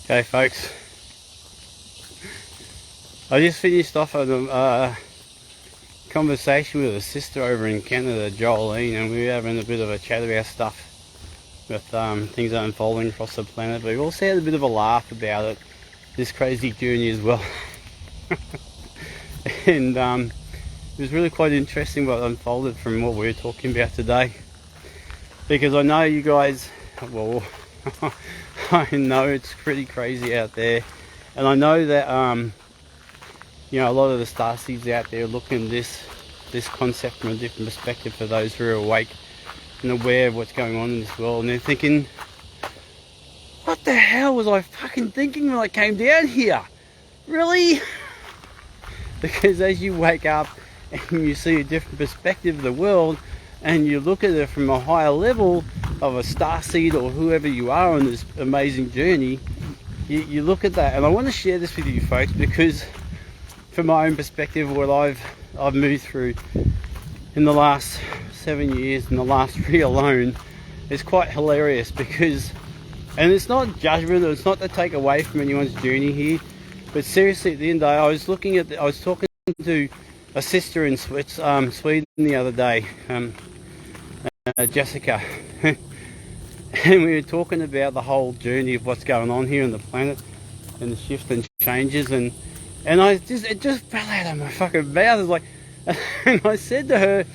Okay, folks, I just finished off a conversation with a sister over in Canada, Jolene, and we were having a bit of a chat about stuff with things unfolding across the planet, but we also had a bit of a laugh about it, this crazy journey as well. And it was really quite interesting what unfolded from what we were talking about today, because I know you guys, well, I know it's pretty crazy out there, and I know that you know, a lot of the starseeds out there looking at this concept from a different perspective for those who are awake and aware of what's going on in this world, and they're thinking, what the hell was I fucking thinking when I came down here? Really? Because as you wake up and you see a different perspective of the world and you look at it from a higher level of a starseed or whoever you are on this amazing journey, you look at that. And I want to share this with you folks because from my own perspective, what I've moved through in the last 7 years, in the last 3 alone, is quite hilarious. Because, and it's not judgment, it's not to take away from anyone's journey here, but seriously, at the end of the day, I was talking to a sister in Sweden the other day, Jessica, and we were talking about the whole journey of what's going on here on the planet and the shift and changes, and it just fell out of my fucking mouth. It's like, and I said to her,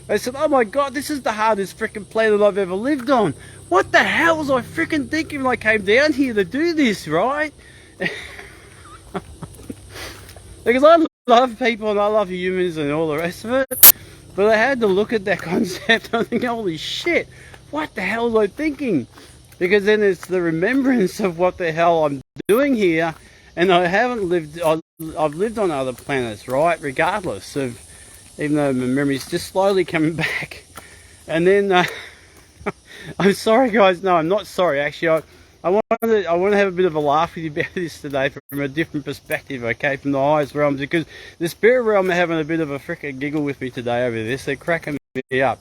I said, oh my god, this is the hardest freaking planet I've ever lived on. What the hell was I freaking thinking when I came down here to do this, right? Because I love people and I love humans and all the rest of it, but I had to look at that concept and I think, holy shit, what the hell was I thinking? Because then it's the remembrance of what the hell I'm doing here, and I haven't lived, I've lived on other planets, right, regardless of, even though my memory's just slowly coming back. And then, I'm sorry guys, no I'm not sorry, actually, I want to have a bit of a laugh with you about this today from a different perspective, okay, from the highest realms, because the spirit realm are having a bit of a frickin' giggle with me today over this. They're cracking me up.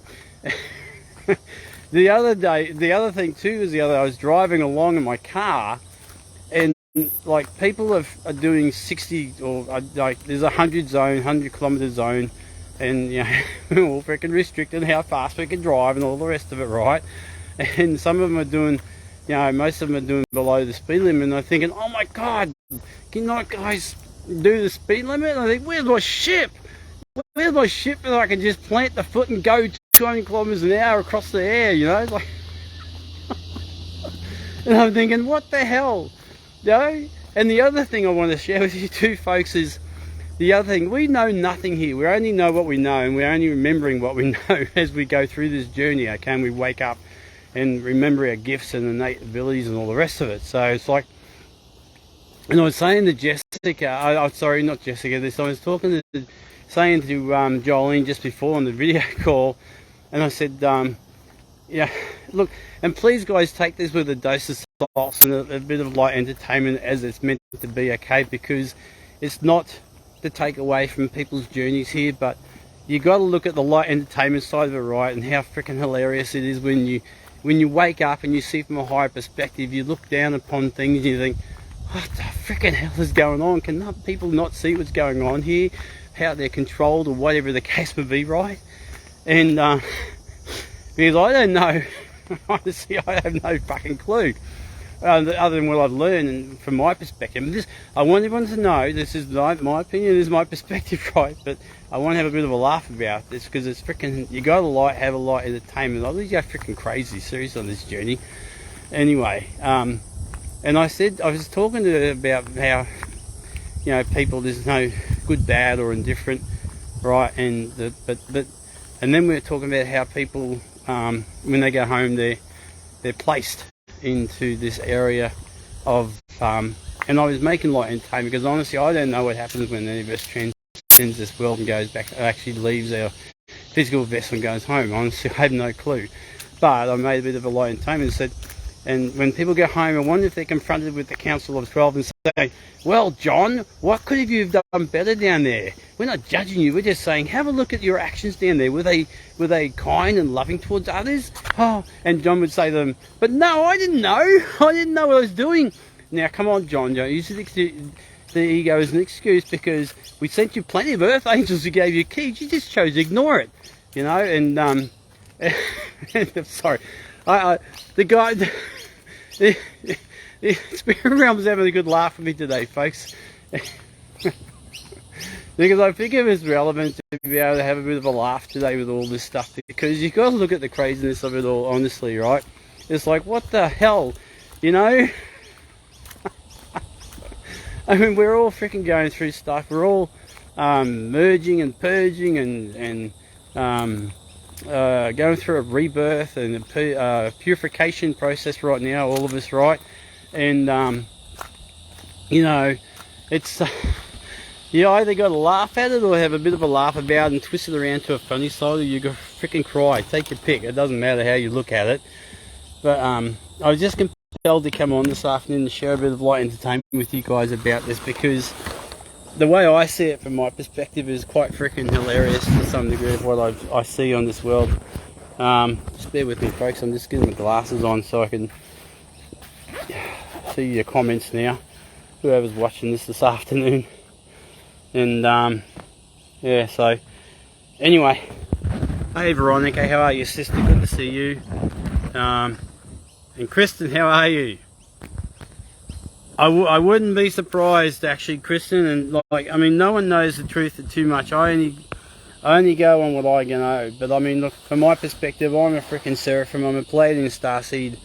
The other thing too is I was driving along in my car, and like people are doing 60 or like there's a 100 kilometer zone, and you know we're all freaking restricted how fast we can drive and all the rest of it, right? And some of them are doing, you know, most of them are doing below the speed limit, and I'm thinking, oh my god, can you guys do the speed limit? And I think, where's my ship? Where's my ship that I can just plant the foot and go 200 kilometers an hour across the air, you know? Like, and I'm thinking, what the hell? You know? And the other thing I want to share with you too, folks, is the other thing, we know nothing here. We only know what we know, and we're only remembering what we know as we go through this journey, okay? And we wake up and remember our gifts and innate abilities and all the rest of it. So it's like, and I was saying to Jessica, sorry, not Jessica, I was saying to Jolene just before on the video call, and I said, yeah, look, and please guys take this with a dose of salt and a bit of light entertainment as it's meant to be, okay, because it's not to take away from people's journeys here, but you got to look at the light entertainment side of it, right, and how freaking hilarious it is when you wake up and you see from a higher perspective. You look down upon things and you think, what the freaking hell is going on? Can people not see what's going on here? How they're controlled or whatever the case may be, right? And because I don't know, honestly, I have no fucking clue. Other than what I've learned and from my perspective. I want everyone to know, this is my opinion, this is my perspective, right? But I want to have a bit of a laugh about this because it's freaking, you got to have a light entertainment. I think you go freaking crazy, serious on this journey. Anyway, and I was talking to her about how, you know, people, there's no good, bad or indifferent, right? And and then we were talking about how people, when they go home, they're placed into this area of, and I was making light entertainment because honestly I don't know what happens when any of us transcends this world and goes back, actually leaves our physical vessel and goes home. Honestly, I have no clue, but I made a bit of a light entertainment and said, and when people go home, I wonder if they're confronted with the Council of 12 and say, well John, what could you have done better down there? We're not judging you, we're just saying have a look at your actions down there. Were they kind and loving towards others? Oh, and John would say to them, but no, I didn't know what I was doing. Now, come on, John, don't use the ego as an excuse, because we sent you plenty of Earth Angels who gave you keys. You just chose to ignore it, you know. And sorry, the guy, the spirit realm is having a good laugh with me today, folks. Because I think it was relevant to be able to have a bit of a laugh today with all this stuff, because you've got to look at the craziness of it all, honestly, right? It's like, what the hell, you know? I mean, we're all freaking going through stuff. We're all merging and purging and going through a rebirth and a purification process right now, all of us, right? And, you know, it's... you either got to laugh at it or have a bit of a laugh about it and twist it around to a funny side, or you go freaking cry. Take your pick. It doesn't matter how you look at it. But I was just compelled to come on this afternoon to share a bit of light entertainment with you guys about this, because the way I see it from my perspective is quite freaking hilarious to some degree of what I see on this world. Just bear with me, folks. I'm just getting my glasses on so I can see your comments now, whoever's watching this afternoon. And yeah, so anyway, hey Veronica, how are you, sister? Good to see you. And Kristen, how are you? I wouldn't be surprised, actually, Kristen, and like, I mean, no one knows the truth too much. I only go on what I know. But I mean, look, from my perspective, I'm a freaking Seraphim. I'm a Pleiadian starseed.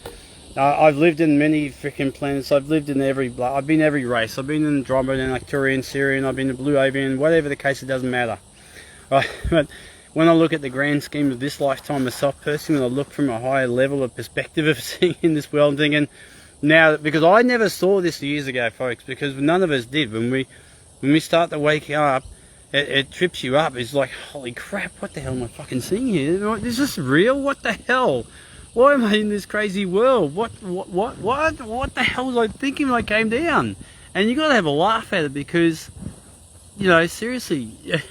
I've lived in many freaking planets. I've lived in I've been every race. I've been in Andromeda, Arcturian, Sirian. I've been in Blue Avian. Whatever the case, it doesn't matter. Right? But when I look at the grand scheme of this lifetime myself personally, when I look from a higher level of perspective of seeing in this world and thinking, now, because I never saw this years ago, folks, because none of us did. When we start to wake up, it trips you up. It's like, holy crap, what the hell am I fucking seeing here? Is this real? What the hell? Why am I in this crazy world? What the hell was I thinking when I came down? And you got to have a laugh at it, because, you know, seriously,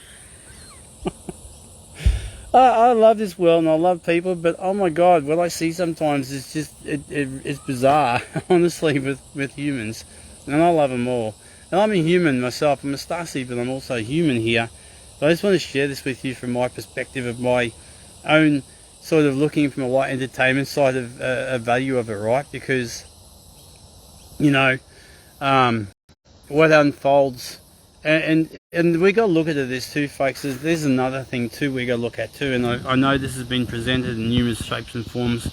I love this world and I love people, but oh my god, what I see sometimes is just it's bizarre, honestly, with humans, and I love them all. And I'm a human myself. I'm a starseed, but I'm also human here. But I just want to share this with you from my perspective of my own sort of looking from a light entertainment side of a value of it, right? Because, you know, what unfolds, and we got to look at this too, folks. There's another thing too we got to look at too, and I know this has been presented in numerous shapes and forms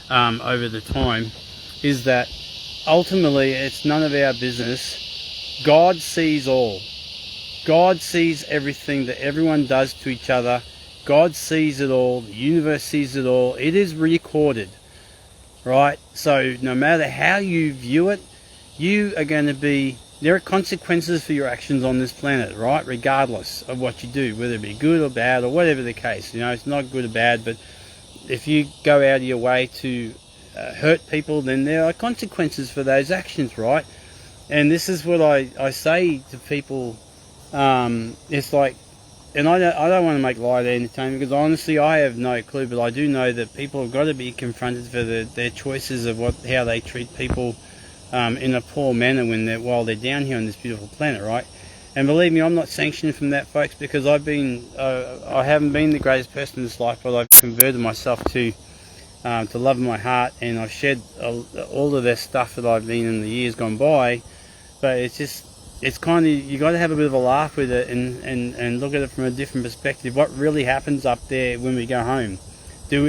over the time, is that ultimately it's none of our business. God sees all. God sees everything that everyone does to each other. God sees it all. The universe sees it all. It is recorded, right? So no matter how you view it, you are going to be, there are consequences for your actions on this planet, right? Regardless of what you do, whether it be good or bad or whatever the case. You know, it's not good or bad, but if you go out of your way to hurt people, then there are consequences for those actions, right? And this is what I say to people. It's like, and I don't want to make light entertainment, because honestly I have no clue, but I do know that people have got to be confronted for their choices of how they treat people in a poor manner while they're down here on this beautiful planet, right? And believe me, I'm not sanctioned from that, folks, because I haven't been the greatest person in this life, but I've converted myself to love in my heart, and I've shed all of that stuff that I've been in the years gone by. But it's kind of, you got to have a bit of a laugh with it and look at it from a different perspective. What really happens up there when we go home?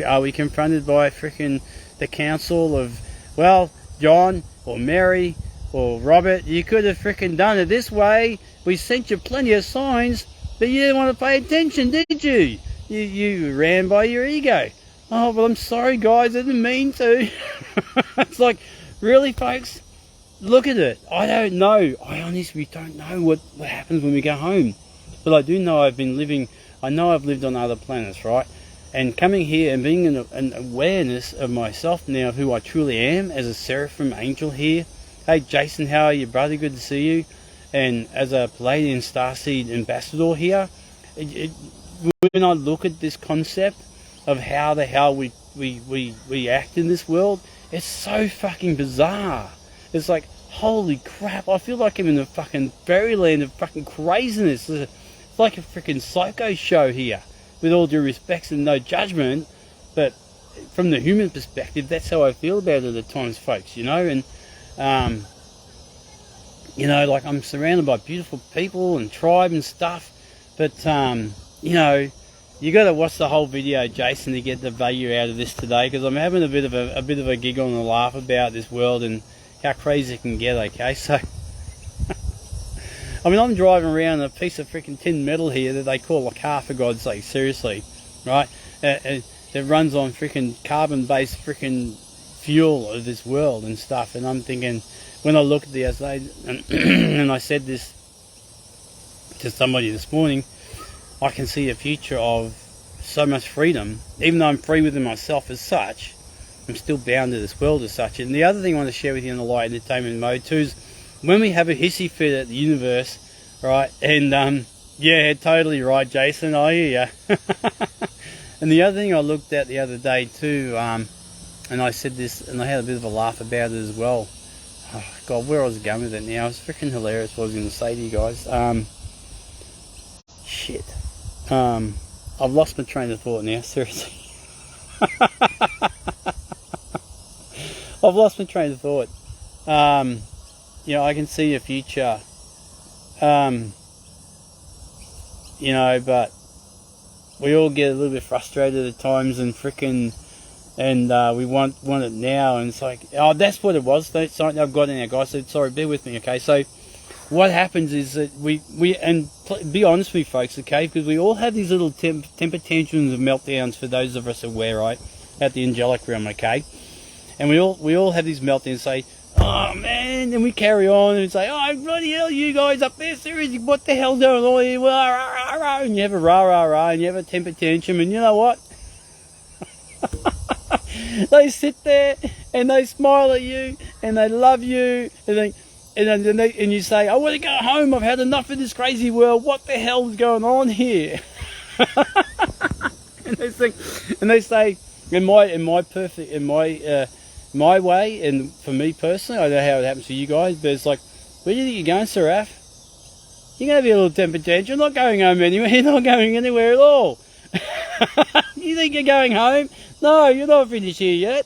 Are we confronted by freaking the council of, well, John or Mary or Robert, you could have freaking done it this way. We sent you plenty of signs, but you didn't want to pay attention, did you? You ran by your ego. Oh, well, I'm sorry, guys, I didn't mean to. It's like, really, folks? Look at it. I don't know. I honestly don't know what happens when we go home. But I do know I've lived on other planets, right? And coming here and being an awareness of myself now, of who I truly am as a Seraphim angel here. Hey, Jason, how are you, brother? Good to see you. And as a Pleiadian Starseed ambassador here, when I look at this concept of how the hell we act in this world, it's so fucking bizarre. It's like, holy crap, I feel like I'm in a fucking fairyland of fucking craziness. It's like a freaking psycho show here, with all due respects and no judgment, but from the human perspective, that's how I feel about it at times, folks, you know. And you know, like, I'm surrounded by beautiful people and tribe and stuff, but you know, you got to watch the whole video, Jason, to get the value out of this today, because I'm having a bit of a giggle and a laugh about this world and how crazy it can get. Okay, so I mean, I'm driving around a piece of freaking tin metal here that they call a car, for God's sake, seriously, right? It runs on freaking carbon-based freaking fuel of this world and stuff, and I'm thinking, when I look at the outside, and I said this to somebody this morning, I can see a future of so much freedom. Even though I'm free within myself as such, I'm still bound to this world as such. And the other thing I want to share with you in the light entertainment mode too is when we have a hissy fit at the universe, right? And yeah, totally right, Jason, I hear you. And the other thing I looked at the other day too, and I said this, and I had a bit of a laugh about it as well. Oh God, where I was going with it now, it's freaking hilarious what I was going to say to you guys. Shit. I've lost my train of thought now, seriously. I've lost my train of thought. You know, I can see a future, you know, but we all get a little bit frustrated at times and freaking, and we want it now, and it's like, oh, that's what it was. Sorry, I've got it now, guys, so sorry, bear with me, okay? So what happens is that we and be honest with me, folks, okay, because we all have these little temper tantrums and meltdowns, for those of us aware, right, at the angelic realm, okay, and we all have these meltdowns, say, oh man, and we carry on and say, oh bloody hell, you guys up there, seriously, what the hell's going on here? Rah, rah, rah, and you have a rah rah rah, and you have a temper tantrum, and you know what? They sit there and they smile at you and they love you, and and you say, I want to go home, I've had enough of this crazy world, what the hell is going on here? and they say, in my way, and for me personally, I don't know how it happens for you guys, but it's like, where do you think you're going, Seraph? You're going to be a little temper tantrum, you're not going home anywhere, you're not going anywhere at all. You think you're going home? No, you're not finished here yet.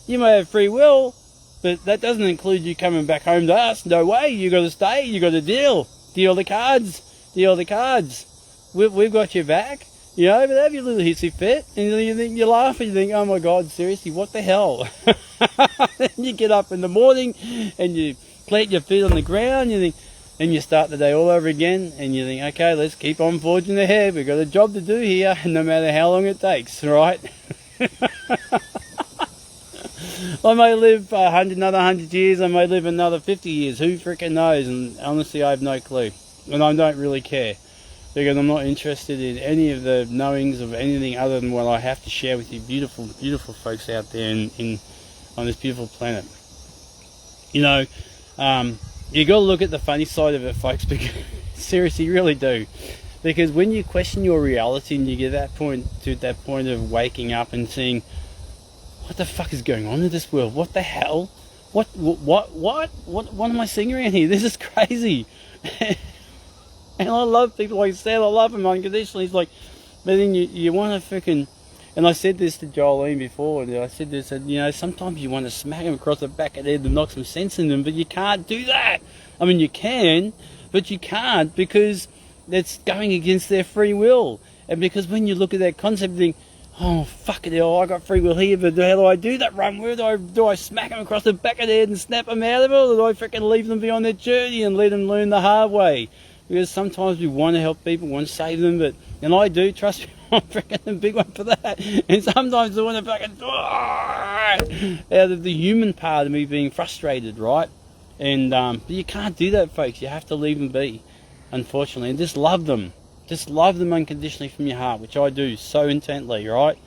You may have free will, but that doesn't include you coming back home to us. No way, you got to stay, you got to deal the cards, we've got your back, you know, but have your little hissy fit, and you laugh and you think, oh my God, seriously, what the hell? Then you get up in the morning and you plant your feet on the ground, you think, and you start the day all over again, and you think, okay, let's keep on forging ahead, we've got a job to do here, no matter how long it takes, right? I may live another 100 years, I may live another 50 years, who freaking knows? And honestly, I have no clue, and I don't really care, because I'm not interested in any of the knowings of anything other than what I have to share with you beautiful, beautiful folks out there on this beautiful planet. You know, you got to look at the funny side of it, folks, because seriously, you really do. Because when you question your reality and you get that point of waking up and seeing, what the fuck is going on in this world? What the hell? What am I seeing around here? This is crazy. And I love people like Sam. I love him unconditionally. He's like, but then you want to freaking, and I said this to Jolene before, and I said this, and you know, sometimes you want to smack him across the back of the head to knock some sense in them, but you can't do that. I mean, you can, but you can't, because that's going against their free will. And because when you look at that concept, you think, oh, fuck it, I got free will here, but how do I do that run? Where do I smack them across the back of the head and snap them out of it, or do I freaking leave them be on their journey and let them learn the hard way? Because sometimes we want to help people, want to save them, and I do, trust me, I'm freaking a big one for that. And sometimes I want to fucking out of the human part of me being frustrated, right? And but you can't do that, folks. You have to leave them be, unfortunately, and just love them. Just love them unconditionally from your heart, which I do so intently, right?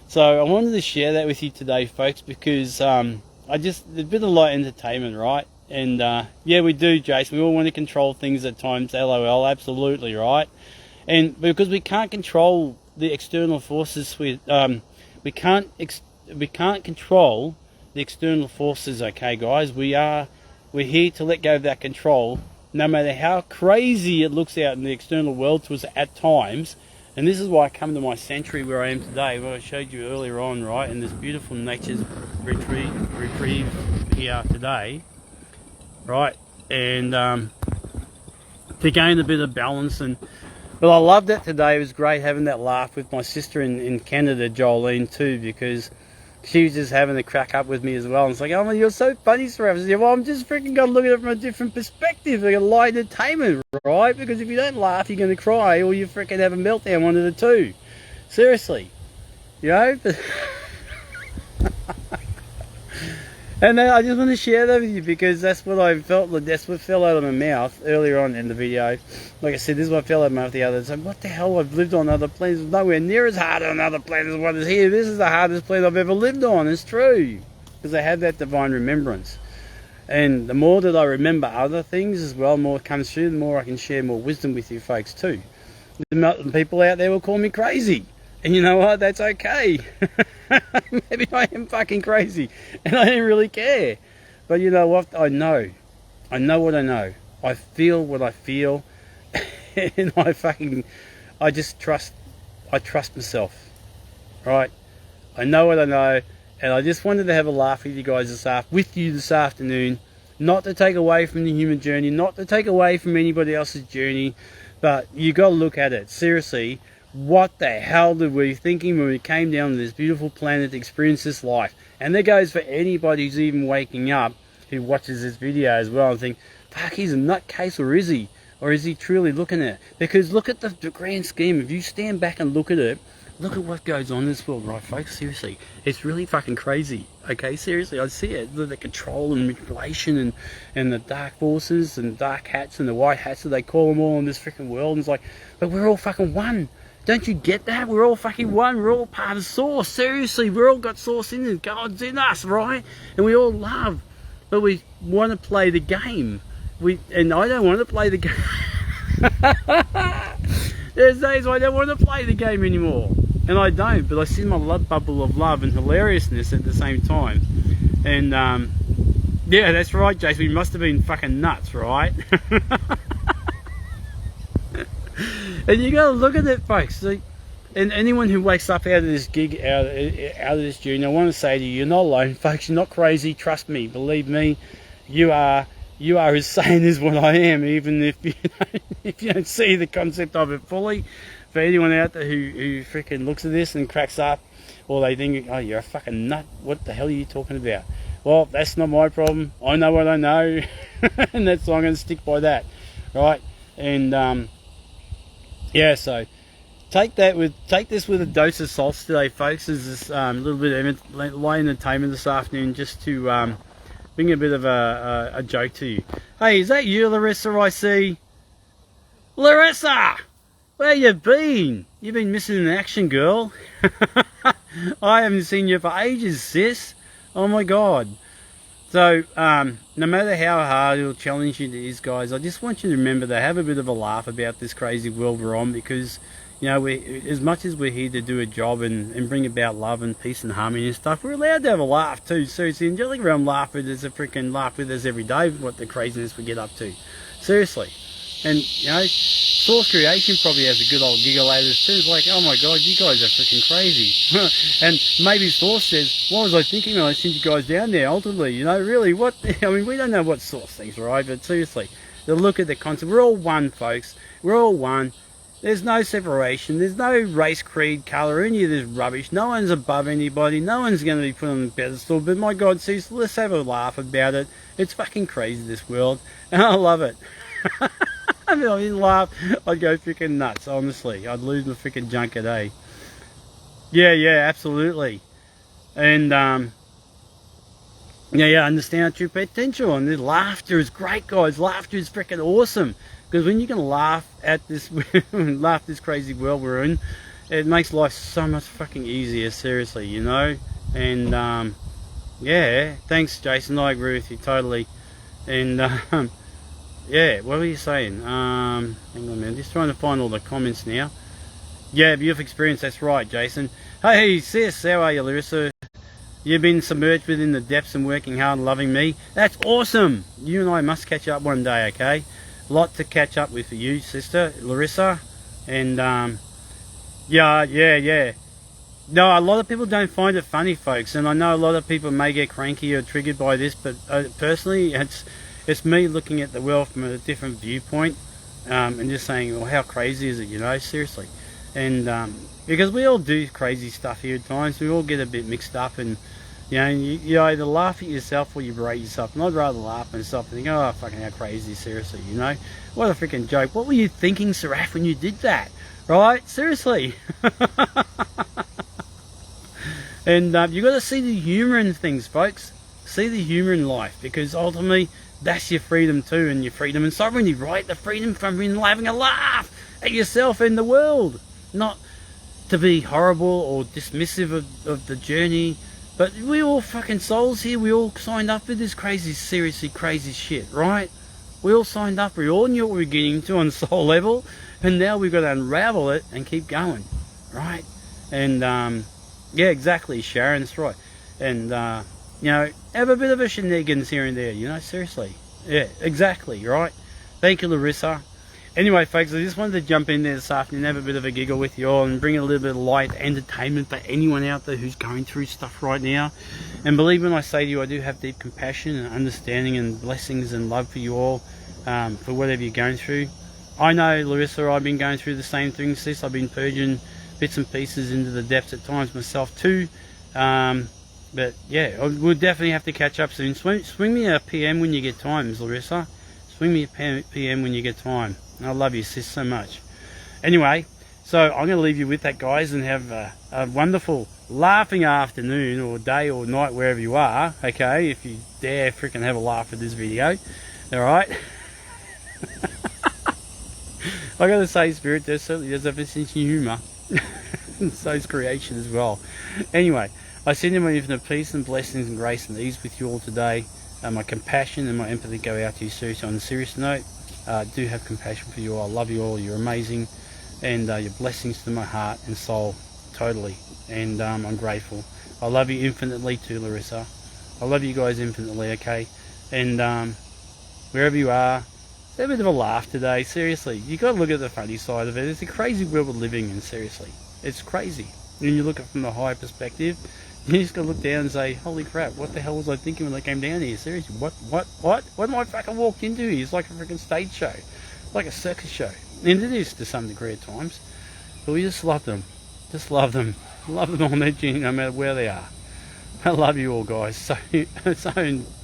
So I wanted to share that with you today, folks, because a bit of light entertainment, right? And yeah, we do, Jason. We all want to control things at times. LOL, absolutely, right? And because we can't control the external forces, we can't control the external forces. Okay, guys, we are we're here to let go of that control, no matter how crazy it looks out in the external world to us at times. And this is why I come to my sanctuary where I am today, where I showed you earlier on, right, in this beautiful nature's reprieve here today, right, and to gain a bit of balance. And but I loved it today. It was great having that laugh with my sister in Canada, Jolene, too, because she was just having a crack up with me as well. And it's like, oh, you're so funny, Sarav. I said, well, I'm just freaking got to look at it from a different perspective, like a light entertainment, right? Because if you don't laugh, you're going to cry, or you freaking have a meltdown, one of the two. Seriously, you know. And I just want to share that with you because that's what I felt. That's what fell out of my mouth earlier on in the video. Like I said, this is what fell out of my mouth the other day. What the hell? I've lived on other planets. Nowhere near as hard on other planets as what is here. This is the hardest planet I've ever lived on. It's true. Because I have that divine remembrance. And the more that I remember other things as well, the more it comes through, the more I can share more wisdom with you folks too. The people out there will call me crazy. And you know what? That's okay. Maybe I am fucking crazy. And I don't really care. But you know what? I know. I know what I know. I feel what I feel. And I just trust. I trust myself. Right? I know what I know. And I just wanted to have a laugh with you guys this afternoon. Not to take away from the human journey. Not to take away from anybody else's journey. But you got to look at it. Seriously. What the hell did we thinking when we came down to this beautiful planet to experience this life? And that goes for anybody who's even waking up who watches this video as well and think, fuck, he's a nutcase, or is he? Or is he truly looking at it? Because look at the grand scheme. If you stand back and look at it, look at what goes on in this world, right, folks? Seriously, it's really fucking crazy. Okay, seriously, I see it. The control and manipulation and the dark forces and dark hats and the white hats that they call them all in this freaking world. And it's like, but we're all fucking one. Don't you get that? We're all fucking one. We're all part of Source. Seriously, we're all got Source in us. God's in us, right? And we all love. But we want to play the game. And I don't want to play the game. There's days I don't want to play the game anymore. And I don't. But I see my love bubble of love and hilariousness at the same time. And, yeah, that's right, Jason. We must have been fucking nuts, right? And you got to look at it, folks. See, and anyone who wakes up out of this gig, out of this journey, I want to say to you, you're not alone, folks. You're not crazy. Trust me. Believe me. You are as sane as what I am, even if you don't see the concept of it fully. For anyone out there who freaking looks at this and cracks up, or they think, oh, you're a fucking nut. What the hell are you talking about? Well, that's not my problem. I know what I know, and that's why I'm going to stick by that, right? And yeah, so take this with a dose of salt today, folks. There's this little bit of light entertainment this afternoon, just to bring a bit of a joke to you. Hey, is that you, Larissa? I see. Larissa, where you been? You've been missing in action, girl. I haven't seen you for ages, sis. Oh my God. So, no matter how hard or challenging it is, guys, I just want you to remember to have a bit of a laugh about this crazy world we're on, because, you know, as much as we're here to do a job and bring about love and peace and harmony and stuff, we're allowed to have a laugh too. Seriously, Angelic Realm laugh with us, a freaking laugh with us every day, what the craziness we get up to. Seriously. And, you know, Source Creation probably has a good old giggle at us too. It's like, oh my God, you guys are freaking crazy. And maybe Source says, what was I thinking when I sent you guys down there, ultimately? You know, really, what? I mean, we don't know what Source thinks, right? But seriously, to look at the concept, we're all one, folks. We're all one. There's no separation. There's no race, creed, colour, any of this rubbish. No one's above anybody. No one's going to be put on the pedestal. But my God, Cease, let's have a laugh about it. It's fucking crazy, this world. And I love it. I mean, I didn't laugh, I'd go freaking nuts, honestly. I'd lose my freaking junket, eh? Yeah, absolutely. And, yeah, understand our true potential. And the laughter is great, guys. Laughter is freaking awesome. Because when you can laugh at this, laugh this crazy world we're in, it makes life so much fucking easier, seriously, you know? And, yeah, thanks, Jason. I agree with you totally. And, yeah, what were you saying? Hang on a minute, just trying to find all the comments now. Yeah, beautiful experience, that's right, Jason. Hey, sis, how are you, Larissa? You've been submerged within the depths and working hard and loving me. That's awesome. You and I must catch up one day, okay? A lot to catch up with for you, sister, Larissa. And, yeah. No, a lot of people don't find it funny, folks. And I know a lot of people may get cranky or triggered by this, but personally, it's me looking at the world from a different viewpoint. And just saying, well, how crazy is it, you know, seriously. And because we all do crazy stuff here at times, we all get a bit mixed up, and you either laugh at yourself or you berate yourself. And I'd rather laugh at myself and think, oh, fucking how crazy, seriously, you know, what a freaking joke. What were you thinking, Seraph, when you did that, right? Seriously. And you got to see the humour in things, folks. See the humour in life, because ultimately that's your freedom too, and your freedom and sovereignty, right? The freedom from having a laugh at yourself and the world, not to be horrible or dismissive of the journey. But we all fucking souls here. We all signed up for this crazy, seriously crazy shit, right? We all signed up. We all knew what we were getting into on soul level, and now we've got to unravel it and keep going, right? And yeah, exactly, Sharon, that's right. And you know, have a bit of a shenanigans here and there, you know, seriously. Yeah, exactly, right? Thank you, Larissa. Anyway, folks, I just wanted to jump in there this afternoon, have a bit of a giggle with you all, and bring a little bit of light entertainment for anyone out there who's going through stuff right now. And believe when I say to you, I do have deep compassion and understanding and blessings and love for you all, for whatever you're going through. I know, Larissa, I've been going through the same thing, sis. I've been purging bits and pieces into the depths at times myself too. But yeah, we'll definitely have to catch up soon. Swing me a PM when you get time, Larissa. Swing me a PM when you get time. I love you, sis, so much. Anyway, so I'm going to leave you with that, guys, and have a wonderful laughing afternoon or day or night wherever you are, okay? If you dare freaking have a laugh at this video, all right? I got to say, Spirit, there certainly does have a sense of humour. So is creation as well. Anyway, I send you my infinite peace and blessings and grace and ease with you all today. My compassion and my empathy go out to you, seriously. On a serious note, do have compassion for you all. I love you all. You're amazing, and your blessings to my heart and soul, totally. And I'm grateful. I love you infinitely too, Larissa. I love you guys infinitely, okay? And wherever you are, have a bit of a laugh today. Seriously, you got to look at the funny side of it. It's a crazy world we're living in. Seriously, it's crazy. When you look at it from a higher perspective, you just got to look down and say, holy crap, what the hell was I thinking when I came down here? Seriously, what am I fucking walked into here? It's like a freaking stage show, like a circus show. And it is to some degree at times, but we just love them. Just love them. Love them on their journey, no matter where they are. I love you all, guys. So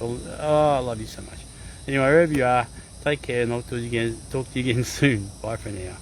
oh, I love you so much. Anyway, wherever you are, take care, and I'll talk to you again soon. Bye for now.